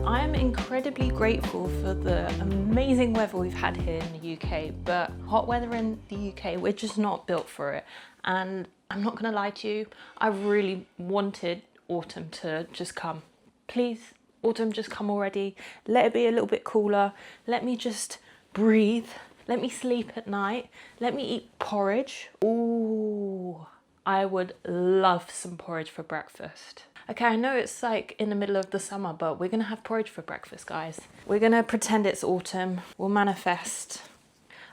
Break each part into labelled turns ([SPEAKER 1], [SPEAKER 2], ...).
[SPEAKER 1] I am incredibly grateful for the amazing weather we've had here in the UK, but hot weather in the UK, we're just not built for it. And I'm not gonna lie to you, I really wanted autumn to just come. Please, autumn, just come already. Let it be a little bit cooler. Let me just breathe. Let me sleep at night. Let me eat porridge. Ooh, I would love some porridge for breakfast. Okay, I know it's like in the middle of the summer, but we're gonna have porridge for breakfast, guys. We're gonna pretend it's autumn. We'll manifest.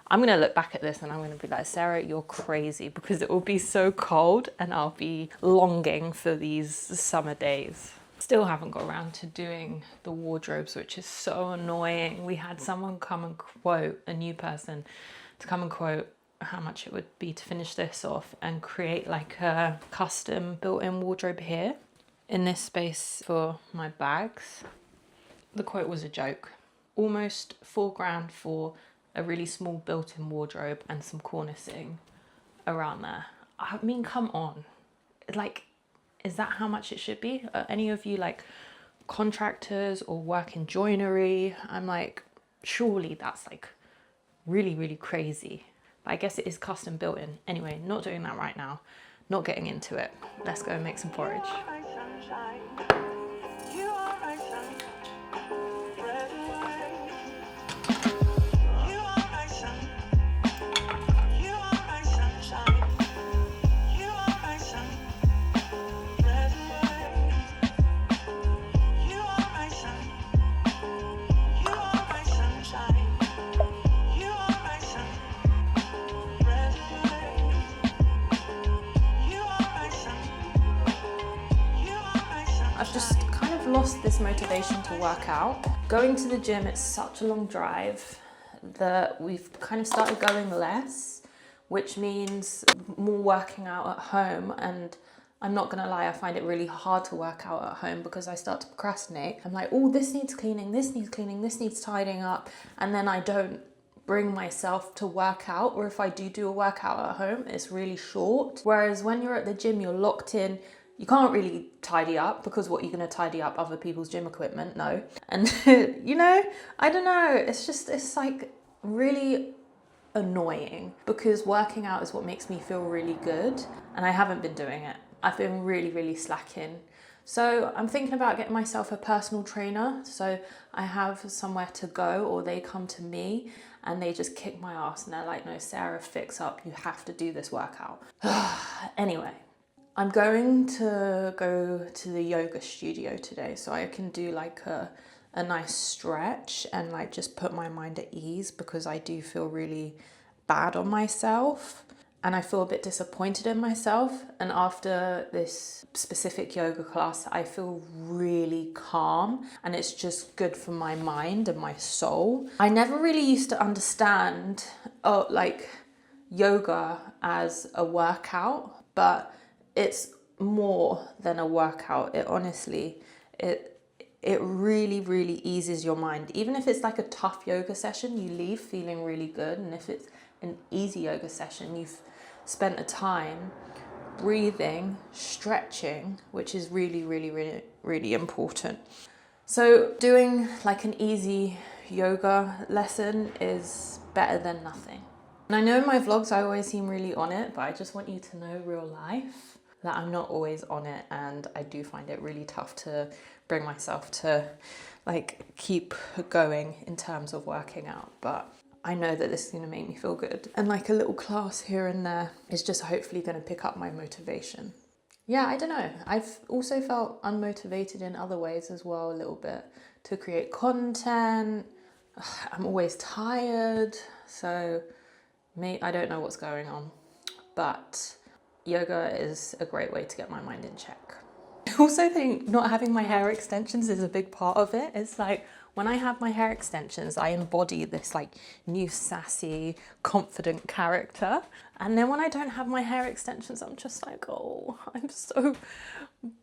[SPEAKER 1] I'm gonna look back at this and I'm gonna be like, Sarah, you're crazy, because it will be so cold and I'll be longing for these summer days. Still haven't got around to doing the wardrobes, which is so annoying. We had someone come and quote, a new person, to come and quote how much it would be to finish this off and create like a custom built-in wardrobe here in this space for my bags. The quote was a joke. Almost £4 for a really small built-in wardrobe and some cornicing around there. I mean, come on. Like, is that how much it should be? Are any of you like contractors or work in joinery? I'm like, surely that's like really, really crazy. But I guess it is custom built in. Anyway, not doing that right now. Not getting into it. Let's go and make some porridge. I've just kind of lost this motivation to work out. Going to the gym, it's such a long drive that we've kind of started going less, which means more working out at home. And I'm not gonna lie, I find it really hard to work out at home because I start to procrastinate. I'm like, oh, this needs cleaning, this needs cleaning, this needs tidying up. And then I don't bring myself to work out, or if I do a workout at home, it's really short. Whereas when you're at the gym, you're locked in. You can't really tidy up because what, you're gonna tidy up other people's gym equipment? No. And you know, I don't know, it's like really annoying because working out is what makes me feel really good and I haven't been doing it. I've been really, really slacking. So I'm thinking about getting myself a personal trainer. So I have somewhere to go, or they come to me and they just kick my ass and they're like, no, Sarah, fix up, you have to do this workout. Anyway. I'm going to go to the yoga studio today so I can do like a nice stretch and like just put my mind at ease, because I do feel really bad on myself and I feel a bit disappointed in myself. And after this specific yoga class, I feel really calm and it's just good for my mind and my soul. I never really used to understand like yoga as a workout, but it's more than a workout. It honestly, it really, really eases your mind. Even if it's like a tough yoga session, you leave feeling really good. And if it's an easy yoga session, you've spent the time breathing, stretching, which is really, really, really, really important. So doing like an easy yoga lesson is better than nothing. And I know in my vlogs I always seem really on it, but I just want you to know real life that I'm not always on it, and I do find it really tough to bring myself to like keep going in terms of working out. But I know that this is gonna make me feel good. And like a little class here and there is just hopefully gonna pick up my motivation. Yeah, I don't know. I've also felt unmotivated in other ways as well, a little bit, to create content. I'm always tired, so I don't know what's going on, but yoga is a great way to get my mind in check. I also think not having my hair extensions is a big part of it. It's like when I have my hair extensions, I embody this like new sassy, confident character. And then when I don't have my hair extensions, I'm just like, oh, I'm so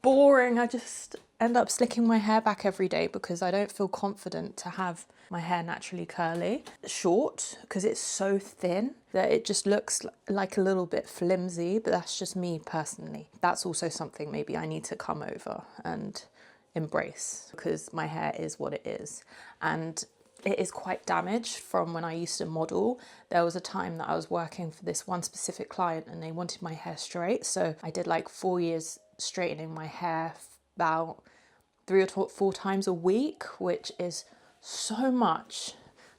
[SPEAKER 1] boring. I just end up slicking my hair back every day because I don't feel confident to have my hair naturally curly. Short, because it's so thin that it just looks like a little bit flimsy, but that's just me personally. That's also something maybe I need to come over and embrace, because my hair is what it is. And it is quite damaged from when I used to model. There was a time that I was working for this one specific client and they wanted my hair straight. So I did like 4 years straightening my hair about 3 or 4 times a week, which is so much.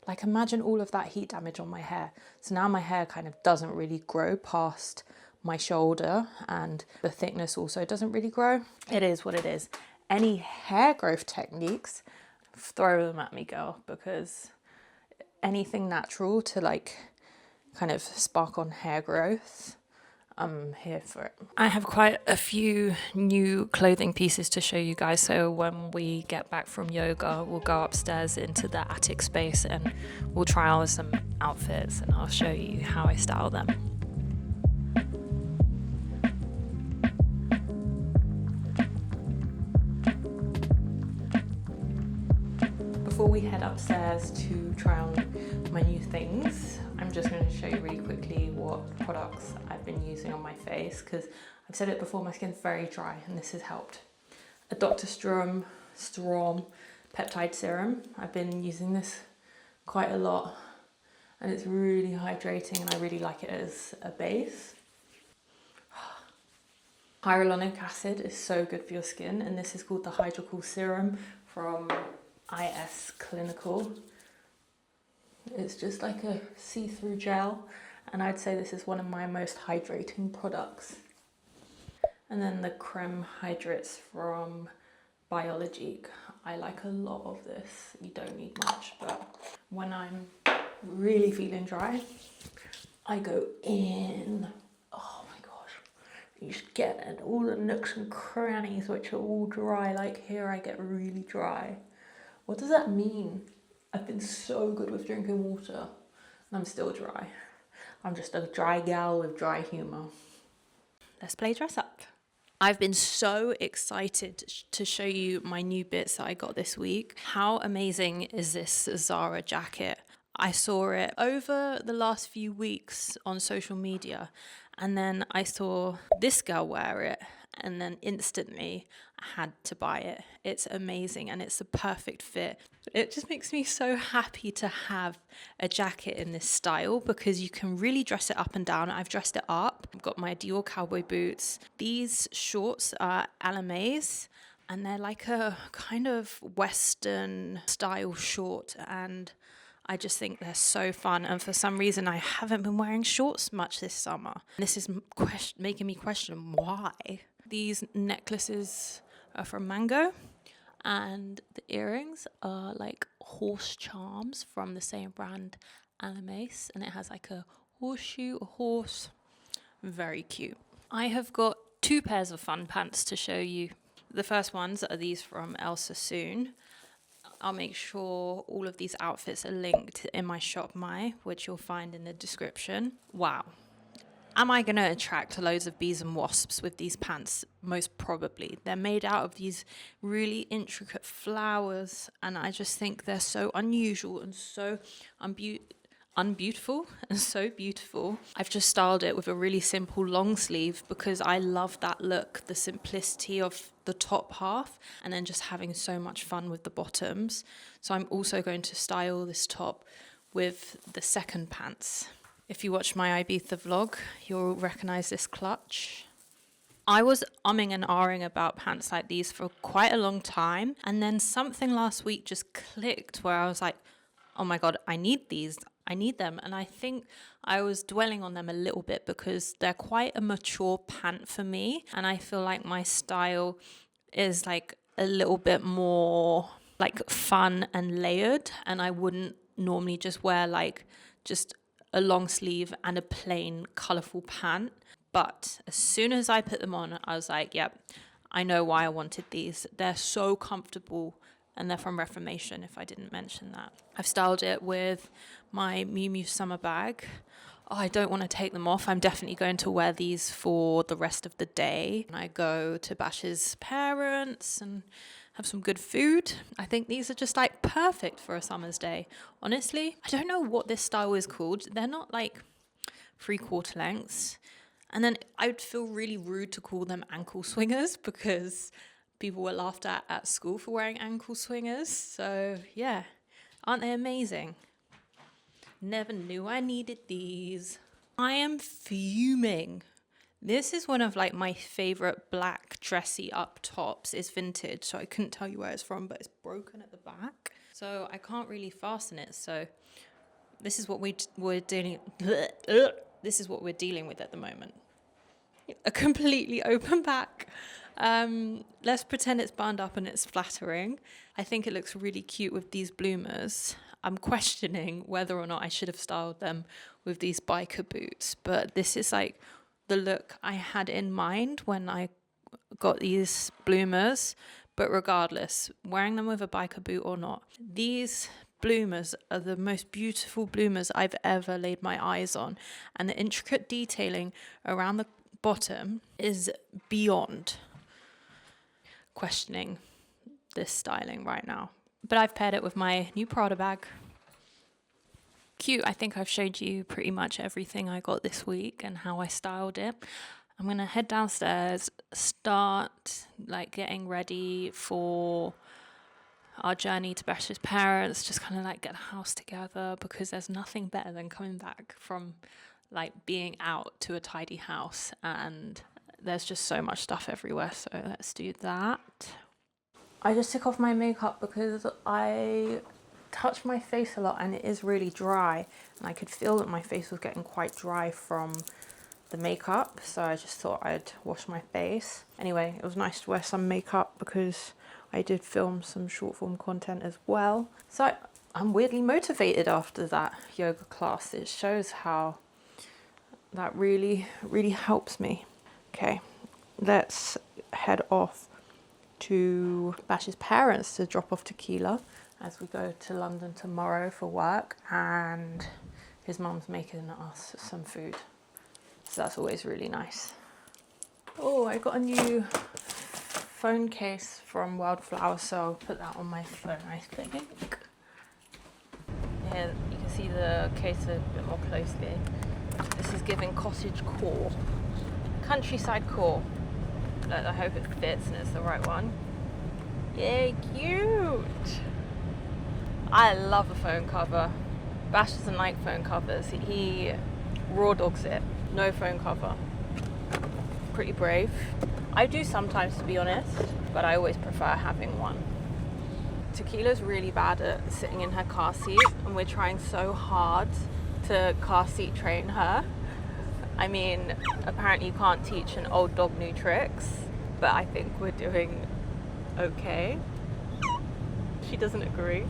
[SPEAKER 1] Like, imagine all of that heat damage on my hair. So now my hair kind of doesn't really grow past my shoulder, and the thickness also doesn't really grow. It is what it is. Any hair growth techniques, throw them at me, girl, because anything natural to like kind of spark on hair growth, I'm here for it. I have quite a few new clothing pieces to show you guys, so when we get back from yoga, we'll go upstairs into the attic space and we'll try on some outfits and I'll show you how I style them. Before we head upstairs to try on my new things, I'm just going to show you really quickly what products I've been using on my face, because I've said it before, my skin's very dry and this has helped. A Dr. Strom peptide serum. I've been using this quite a lot and it's really hydrating and I really like it as a base. Hyaluronic acid is so good for your skin, and this is called the Hydrocool Serum from IS Clinical. It's just like a see-through gel, and I'd say this is one of my most hydrating products. And then the Creme Hydrates from Biologique. I like a lot of this. You don't need much, but when I'm really feeling dry, I go in. Oh my gosh. You just get in all the nooks and crannies which are all dry. Like here I get really dry. What does that mean? I've been so good with drinking water and I'm still dry. I'm just a dry gal with dry humour. Let's play dress up. I've been so excited to show you my new bits that I got this week. How amazing is this Zara jacket? I saw it over the last few weeks on social media, and then I saw this girl wear it, and then instantly I had to buy it. It's amazing and it's a perfect fit. It just makes me so happy to have a jacket in this style because you can really dress it up and down. I've dressed it up. I've got my Dior cowboy boots. These shorts are Alame's and they're like a kind of Western style short, and I just think they're so fun, and for some reason I haven't been wearing shorts much this summer. This is making me question why. These necklaces are from Mango, and the earrings are like horse charms from the same brand, Alame's, and it has like a horseshoe, a horse. Very cute. I have got 2 pairs of fun pants to show you. The first ones are these from Elsa Soon. I'll make sure all of these outfits are linked in my shop which you'll find in the description. Wow. Am I going to attract loads of bees and wasps with these pants? Most probably. They're made out of these really intricate flowers, and I just think they're so unusual and so unbeautiful and so beautiful. I've just styled it with a really simple long sleeve because I love that look, the simplicity of the top half and then just having so much fun with the bottoms. So I'm also going to style this top with the second pants. If you watch my Ibiza vlog, you'll recognize this clutch. I was umming and ahhing about pants like these for quite a long time, and then something last week just clicked where I was like, oh my god, I need these. I need them. And I think I was dwelling on them a little bit because they're quite a mature pant for me. And I feel like my style is like a little bit more like fun and layered. And I wouldn't normally just wear like just a long sleeve and a plain colourful pant. But as soon as I put them on, I was like, yep, I know why I wanted these. They're so comfortable. And they're from Reformation, if I didn't mention that. I've styled it with my Miu Miu summer bag. Oh, I don't want to take them off. I'm definitely going to wear these for the rest of the day. And I go to Bash's parents and have some good food. I think these are just like perfect for a summer's day. Honestly, I don't know what this style is called. They're not like 3/4 lengths. And then I would feel really rude to call them ankle swingers because people were laughed at school for wearing ankle swingers. So yeah, aren't they amazing? Never knew I needed these. I am fuming. This is one of like my favorite black dressy up tops. It's vintage, so I couldn't tell you where it's from, but it's broken at the back, so I can't really fasten it. So this is what we're dealing. This is what we're dealing with at the moment. A completely open back. Let's pretend it's buttoned up and it's flattering. I think it looks really cute with these bloomers. I'm questioning whether or not I should have styled them with these biker boots, but this is like the look I had in mind when I got these bloomers. But regardless, wearing them with a biker boot or not, these bloomers are the most beautiful bloomers I've ever laid my eyes on, and the intricate detailing around the bottom is beyond. Questioning this styling right now, but I've paired it with my new Prada bag. Cute. I think I've showed you pretty much everything I got this week and how I styled it. I'm gonna head downstairs, start like getting ready for our journey to Bash's parents, just kind of like get the house together, because there's nothing better than coming back from like being out to a tidy house, and there's just so much stuff everywhere. So let's do that. I just took off my makeup because I touch my face a lot and it is really dry, and I could feel that my face was getting quite dry from the makeup, so I just thought I'd wash my face. Anyway, it was nice to wear some makeup because I did film some short form content as well. So I'm weirdly motivated after that yoga class. It shows how that really helps me. Okay, let's head off to Bash's parents to drop off Tequila as we go to London tomorrow for work, and his mum's making us some food, so that's always really nice. Oh, I got a new phone case from Wildflower, so I'll put that on my phone, I think. Yeah, you can see the case a bit more closely. This is giving cottage core, countryside core. I hope it fits and it's the right one. Yeah, cute. I love a phone cover. Bash doesn't like phone covers. He raw dogs it. No phone cover. Pretty brave. I do sometimes, to be honest, but I always prefer having one. Tequila's really bad at sitting in her car seat, and we're trying so hard to car seat train her. I mean, apparently you can't teach an old dog new tricks, but I think we're doing okay. She doesn't agree.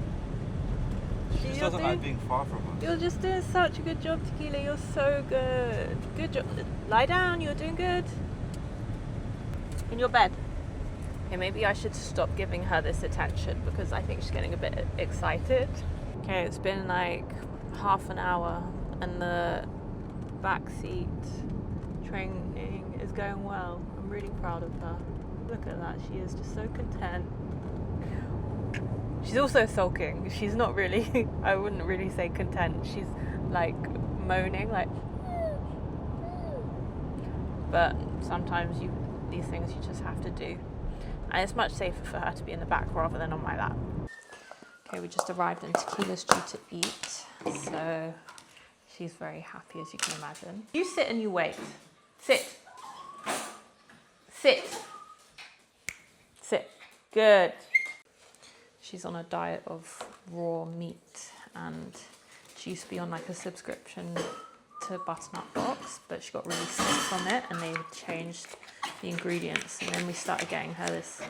[SPEAKER 2] She just doesn't like being far from us.
[SPEAKER 1] You're just doing such a good job, Tequila. You're so good. Good job. Lie down. You're doing good. In your bed. Okay, maybe I should stop giving her this attention because I think she's getting a bit excited. Okay, it's been like half an hour and the backseat training is going well. I'm really proud of her. Look at that. She is just so content. She's also sulking. She's not really, I wouldn't really say content. She's like moaning, like, but sometimes these things you just have to do. And it's much safer for her to be in the back rather than on my lap. Okay, we just arrived and Tequila's due to eat. So she's very happy, as you can imagine. You sit and you wait. Sit. Sit. Sit. Good. She's on a diet of raw meat, and she used to be on like a subscription to Butternut Box, but she got really sick from it and they changed the ingredients, and then we started getting her this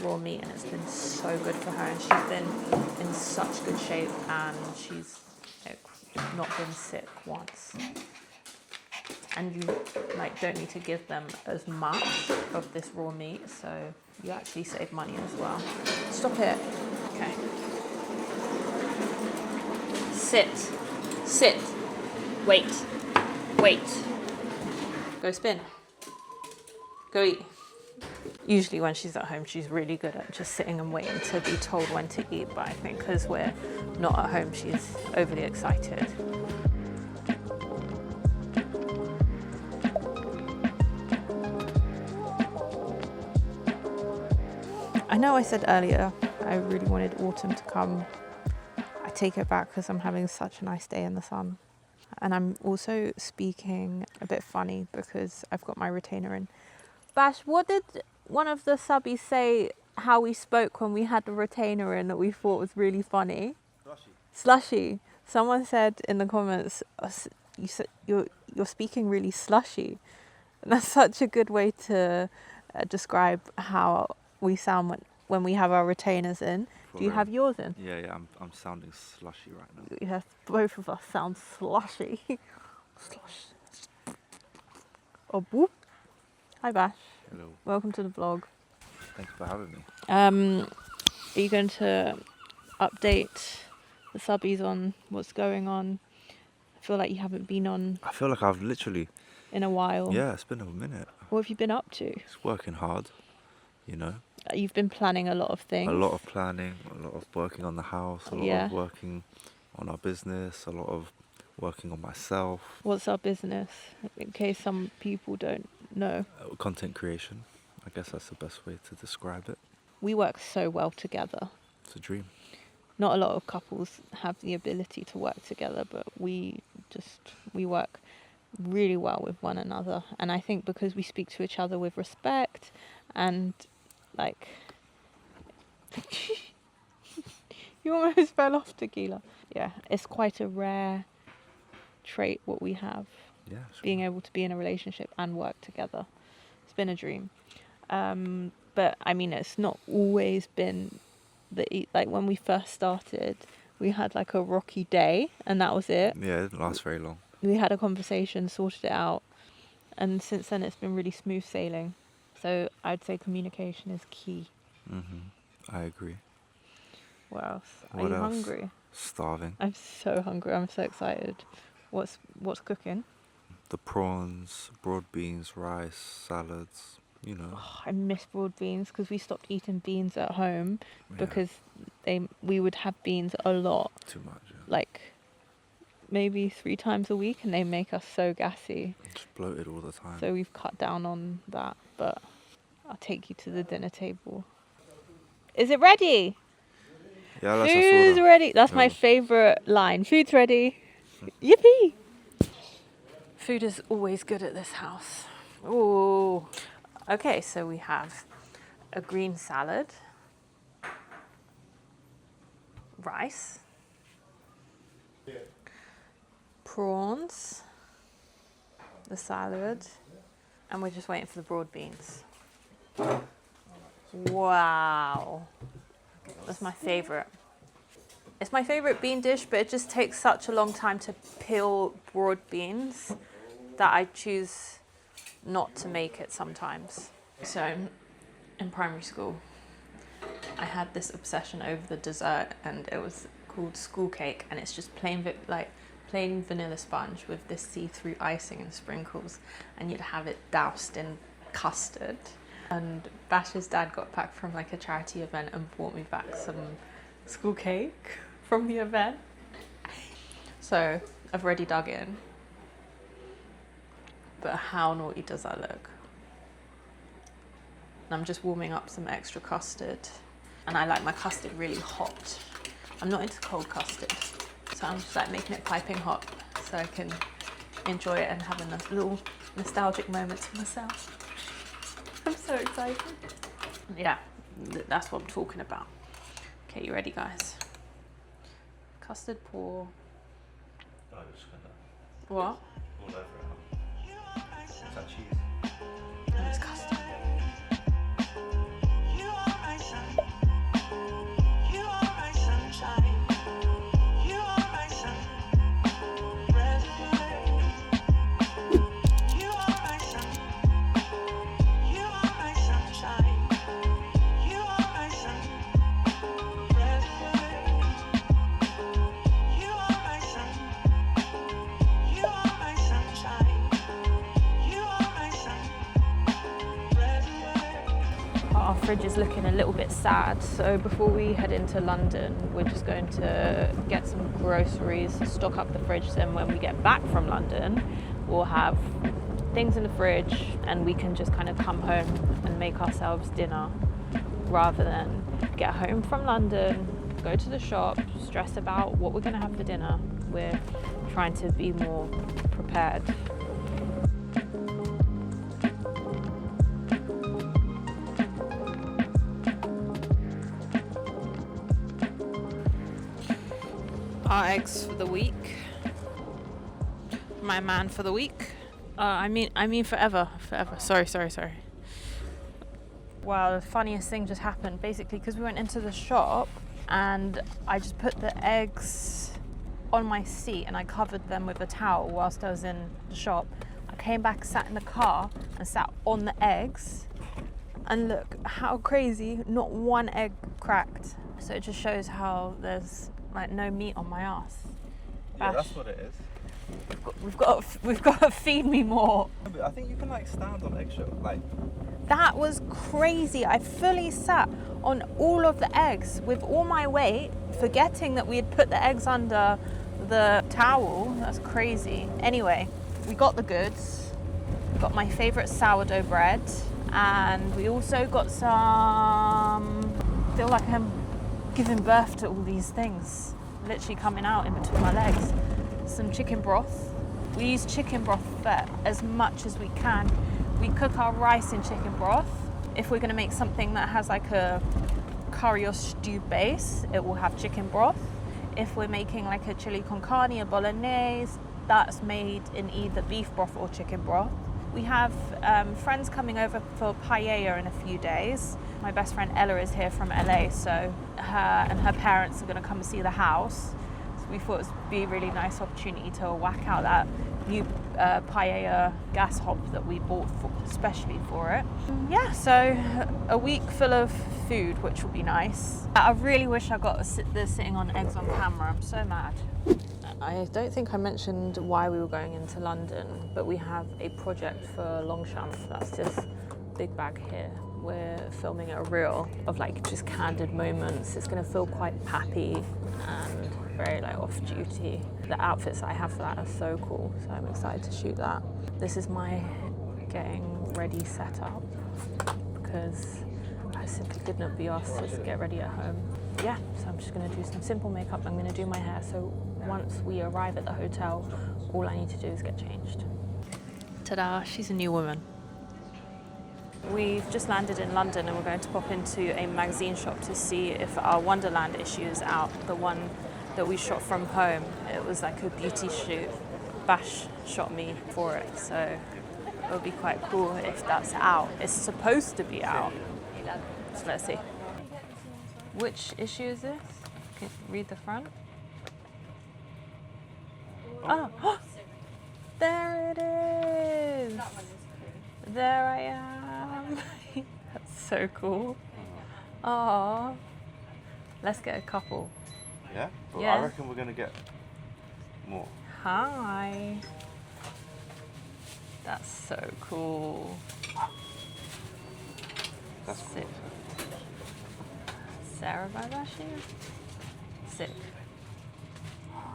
[SPEAKER 1] raw meat, and it's been so good for her, and she's been in such good shape, and she's not been sick once. And you like don't need to give them as much of this raw meat, so you actually save money as well. Stop it. Okay. Sit. Sit. Wait. Wait. Go spin. Go eat. Usually when she's at home, she's really good at just sitting and waiting to be told when to eat, but I think because we're not at home, she's overly excited. know I said earlier I really wanted autumn to come. I take it back because I'm having such a nice day in the sun. And I'm also speaking a bit funny because I've got my retainer in. Bash, what did one of the subbies say how we spoke when we had the retainer in that we thought was really funny? Slushy. Someone said in the comments, you're speaking really slushy. And that's such a good way to describe how we sound when we have our retainers in. Do you have yours in?
[SPEAKER 2] Yeah, I'm sounding slushy right now.
[SPEAKER 1] Yes, both of us sound slushy. Slush. Oh, boop. Hi, Bash.
[SPEAKER 2] Hello.
[SPEAKER 1] Welcome to the vlog.
[SPEAKER 2] Thanks for having me.
[SPEAKER 1] Are you going to update the subbies on what's going on? I feel like you haven't been on
[SPEAKER 2] I feel like I've literally...
[SPEAKER 1] in a while.
[SPEAKER 2] Yeah, it's been a minute.
[SPEAKER 1] What have you been up to?
[SPEAKER 2] It's working hard, you know.
[SPEAKER 1] You've been planning a lot of things.
[SPEAKER 2] A lot of planning, a lot of working on the house, a lot of working on our business, a lot of working on myself.
[SPEAKER 1] What's our business? In case some people don't know.
[SPEAKER 2] Content creation. I guess that's the best way to describe it.
[SPEAKER 1] We work so well together.
[SPEAKER 2] It's a dream.
[SPEAKER 1] Not a lot of couples have the ability to work together, but we work really well with one another. And I think because we speak to each other with respect and like you almost fell off, Tequila. Yeah, it's quite a rare trait what we have.
[SPEAKER 2] Yeah, sure.
[SPEAKER 1] Being able to be in a relationship and work together. It's been a dream. But I mean, it's not always been like when we first started, we had like a rocky day and that was it.
[SPEAKER 2] Yeah, it didn't last very long.
[SPEAKER 1] We had a conversation, sorted it out, and since then it's been really smooth sailing. So I'd say communication is key.
[SPEAKER 2] I agree.
[SPEAKER 1] What else?
[SPEAKER 2] What
[SPEAKER 1] Are you
[SPEAKER 2] else?
[SPEAKER 1] hungry?
[SPEAKER 2] Starving.
[SPEAKER 1] I'm so hungry. I'm so excited. What's cooking?
[SPEAKER 2] The prawns, broad beans, rice, salads, you know.
[SPEAKER 1] Oh, I miss broad beans because we stopped eating beans at home because we would have beans a lot.
[SPEAKER 2] Too much. Yeah.
[SPEAKER 1] Like maybe 3 times a week, and they make us so gassy.
[SPEAKER 2] Just bloated all the time.
[SPEAKER 1] So we've cut down on that, but I'll take you to the dinner table. Is it ready?
[SPEAKER 2] Yeah, that's
[SPEAKER 1] Food's ready. That's my favourite line. Food's ready. Yippee! Food is always good at this house. Oh. Okay, so we have a green salad, rice, prawns, the salad, and we're just waiting for the broad beans. Wow. That's my favourite. It's my favourite bean dish, but it just takes such a long time to peel broad beans that I choose not to make it sometimes. So in primary school, I had this obsession over the dessert, and it was called school cake, and it's just plain vanilla sponge with this see-through icing and sprinkles, and you'd have it doused in custard. And Bash's dad got back from like a charity event and brought me back some school cake from the event. So I've already dug in. But how naughty does that look? And I'm just warming up some extra custard. And I like my custard really hot. I'm not into cold custard. So I'm just like making it piping hot so I can enjoy it and have a little nostalgic moment to myself. I'm so excited. Yeah, that's what I'm talking about. Okay, you ready, guys? Custard pour.
[SPEAKER 2] I'm just gonna...
[SPEAKER 1] What?
[SPEAKER 2] All over it. Is that cheese?
[SPEAKER 1] No, it's custard. Our fridge is looking a little bit sad, so before we head into London, we're just going to get some groceries, stock up the fridge, then when we get back from London, we'll have things in the fridge and we can just kind of come home and make ourselves dinner rather than get home from London, go to the shop, stress about what we're going to have for dinner. We're trying to be more prepared. Our eggs for the week. My man for the week. I mean forever. Sorry. Wow, the funniest thing just happened. Basically, because we went into the shop and I just put the eggs on my seat and I covered them with a towel whilst I was in the shop. I came back, sat in the car and sat on the eggs. And look how crazy, not one egg cracked. So it just shows how there's like no meat on my ass.
[SPEAKER 2] Yeah, that's what it is.
[SPEAKER 1] We've got to feed me more.
[SPEAKER 2] I think you can like stand on eggshell, like.
[SPEAKER 1] That was crazy. I fully sat on all of the eggs with all my weight, forgetting that we had put the eggs under the towel. That's crazy. Anyway, we got the goods. We got my favorite sourdough bread, and we also got some. I feel like I'm giving birth to all these things, literally coming out in between my legs. Some chicken broth. We use chicken broth for as much as we can. We cook our rice in chicken broth. If we're going to make something that has like a curry or stew base, it will have chicken broth. If we're making like a chili con carne or bolognese, that's made in either beef broth or chicken broth. We have friends coming over for paella in a few days. My best friend Ella is here from LA, so her and her parents are going to come and see the house. So we thought it would be a really nice opportunity to whack out that new paella gas hob that we bought especially for it. Yeah, so a week full of food, which will be nice. I really wish I got this sitting on eggs on camera. I'm so mad. I don't think I mentioned why we were going into London, but we have a project for Longchamp. That's this big bag here. We're filming a reel of like just candid moments. It's going to feel quite pappy and very like off-duty. The outfits I have for that are so cool, so I'm excited to shoot that. This is my getting ready setup because I simply could not be asked to get ready at home. Yeah, so I'm just going to do some simple makeup. I'm going to do my hair, so once we arrive at the hotel, all I need to do is get changed. Ta-da, she's a new woman. We've just landed in London and we're going to pop into a magazine shop to see if our Wonderland issue is out, the one that we shot from home. It was like a beauty shoot. Bash shot me for it, so it would be quite cool if that's out. It's supposed to be out, so let's see. Which issue is this? Can you read the front? Oh, there it is! There I am. That's so cool. Aww. Let's get a couple.
[SPEAKER 2] Yeah? But
[SPEAKER 1] Yeah.
[SPEAKER 2] I reckon we're going to get more.
[SPEAKER 1] Hi. That's so cool.
[SPEAKER 2] That's
[SPEAKER 1] Sick.
[SPEAKER 2] cool.
[SPEAKER 1] Sarah by Bashi? Sick.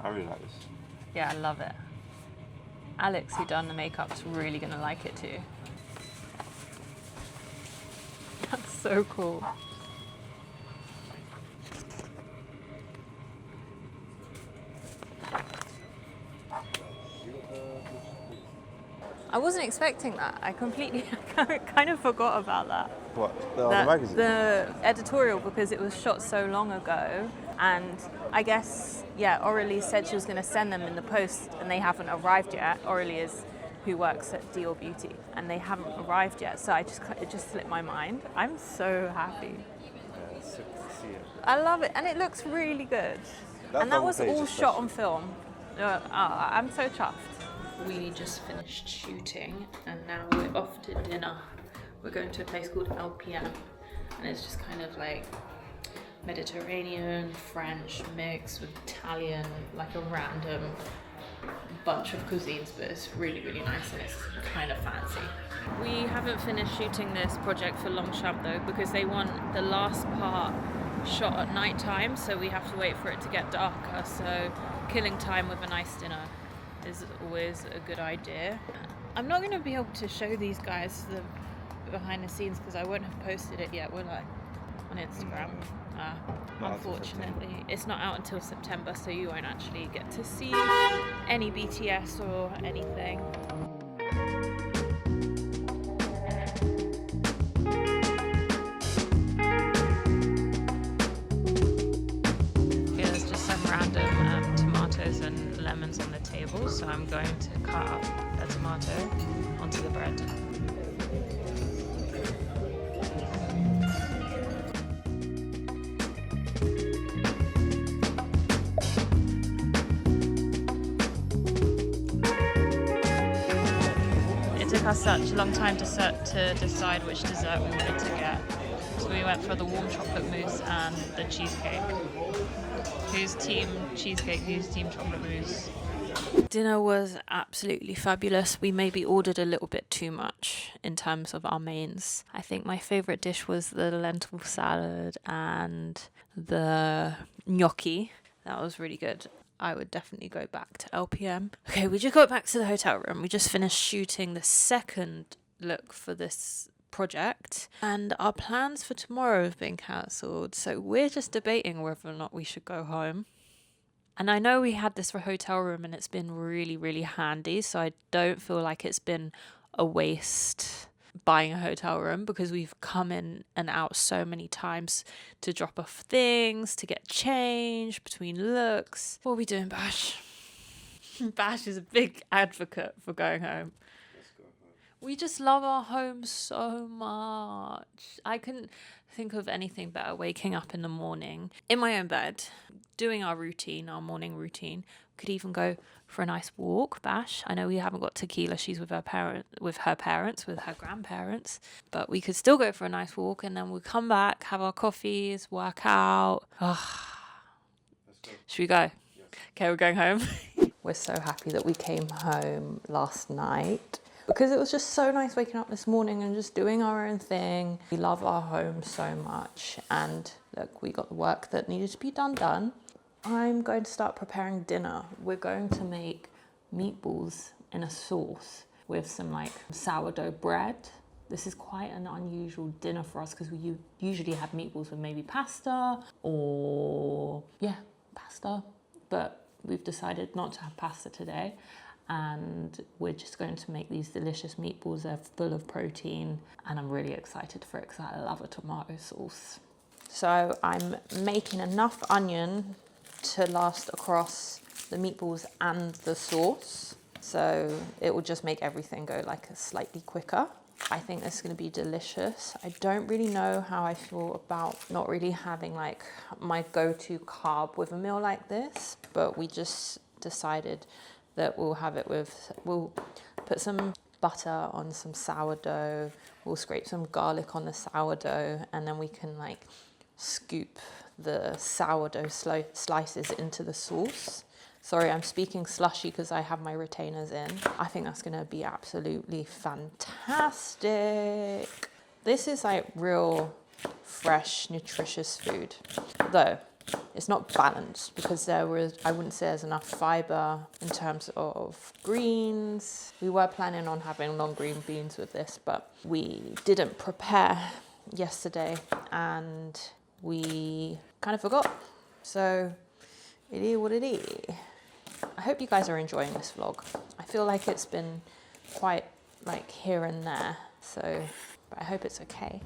[SPEAKER 2] I really like this.
[SPEAKER 1] Yeah, I love it. Alex, who done the makeup's really gonna like it too. That's so cool. I wasn't expecting that. I completely kind of forgot about that.
[SPEAKER 2] What? The magazine?
[SPEAKER 1] The editorial, because it was shot so long ago, and I guess, yeah, Aurelie said she was going to send them in the post, and they haven't arrived yet. Aurelie is who works at Dior Beauty, and they haven't arrived yet, so it just slipped my mind. I'm so happy.
[SPEAKER 2] Yeah, it's sick to see it.
[SPEAKER 1] I love it, and it looks really good. And that was all shot on film. I'm so chuffed. We just finished shooting and now we're off to dinner. We're going to a place called LPM and it's just kind of like Mediterranean, French mixed with Italian, like a random bunch of cuisines, but it's really, really nice and it's kind of fancy. We haven't finished shooting this project for Longchamp though because they want the last part shot at night time, so we have to wait for it to get darker, so killing time with a nice dinner is always a good idea. I'm not going to be able to show these guys the behind the scenes because I won't have posted it yet, will I? on Instagram. Unfortunately, it's not out until September, so you won't actually get to see any BTS or anything. Here's just some random tomatoes and lemons on the table, so I'm going to cut up a tomato onto the bread. It took us such a long time to decide which dessert we wanted to get. So we went for the warm chocolate mousse and the cheesecake. Who's team cheesecake, who's team chocolate mousse? Dinner was absolutely fabulous. We maybe ordered a little bit too much in terms of our mains. I think my favourite dish was the lentil salad and the gnocchi. That was really good. I would definitely go back to LPM. Okay, we just got back to the hotel room. We just finished shooting the second look for this project, and our plans for tomorrow have been cancelled, so we're just debating whether or not we should go home. And I know we had this hotel room and it's been really, really handy, so I don't feel like it's been a waste buying a hotel room, because we've come in and out so many times to drop off things, to get changed between looks. What are we doing, Bash? Bash is a big advocate for going home.
[SPEAKER 2] Let's go home.
[SPEAKER 1] We just love our home so much. I couldn't think of anything better waking up in the morning in my own bed, doing our routine, our morning routine. We could even go for a nice walk. Bash, I know we haven't got Tequila, she's with her grandparents, but we could still go for a nice walk, and then we'll come back, have our coffees, work out.
[SPEAKER 2] Let's go.
[SPEAKER 1] Should we go?
[SPEAKER 2] Yes.
[SPEAKER 1] Okay, we're going home. We're so happy that we came home last night, because it was just so nice waking up this morning and just doing our own thing. We love our home so much, and look, we got the work that needed to be done. I'm going to start preparing dinner. We're going to make meatballs in a sauce with some like sourdough bread. This is quite an unusual dinner for us, because we usually have meatballs with maybe pasta pasta, but we've decided not to have pasta today. And we're just going to make these delicious meatballs. They're full of protein, and I'm really excited for it because I love a tomato sauce. So I'm making enough onion to last across the meatballs and the sauce, so it will just make everything go like slightly quicker. I think this is going to be delicious. I don't really know how I feel about not really having like my go-to carb with a meal like this, but we just decided that we'll put some butter on some sourdough, we'll scrape some garlic on the sourdough, and then we can like scoop the sourdough slices into the sauce. Sorry, I'm speaking slushy because I have my retainers in. I think that's gonna be absolutely fantastic. This is like real fresh, nutritious food. Though, it's not balanced because I wouldn't say there's enough fiber in terms of greens. We were planning on having long green beans with this, but we didn't prepare yesterday and we kind of forgot. So it is what it is. I hope you guys are enjoying this vlog. I feel like it's been quite like here and there, but I hope it's okay.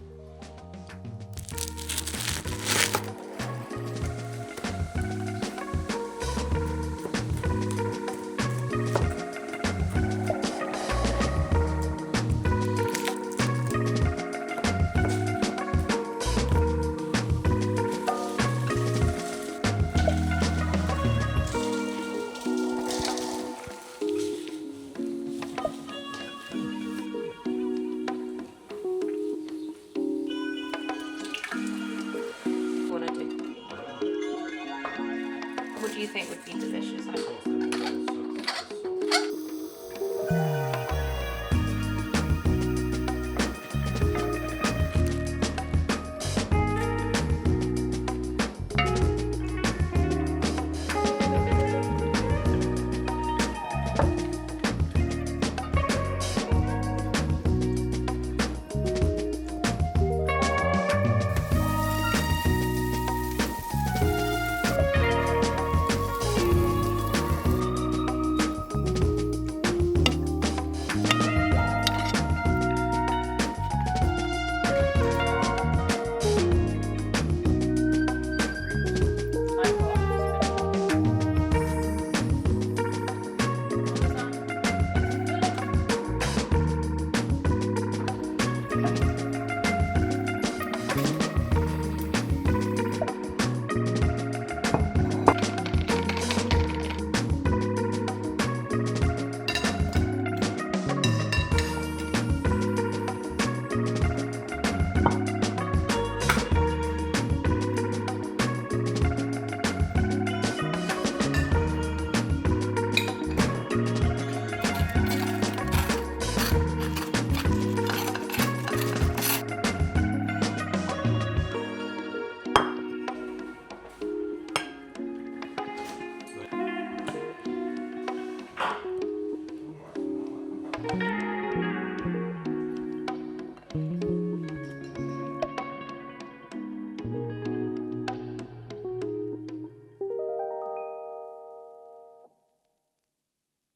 [SPEAKER 1] What do you think would be delicious?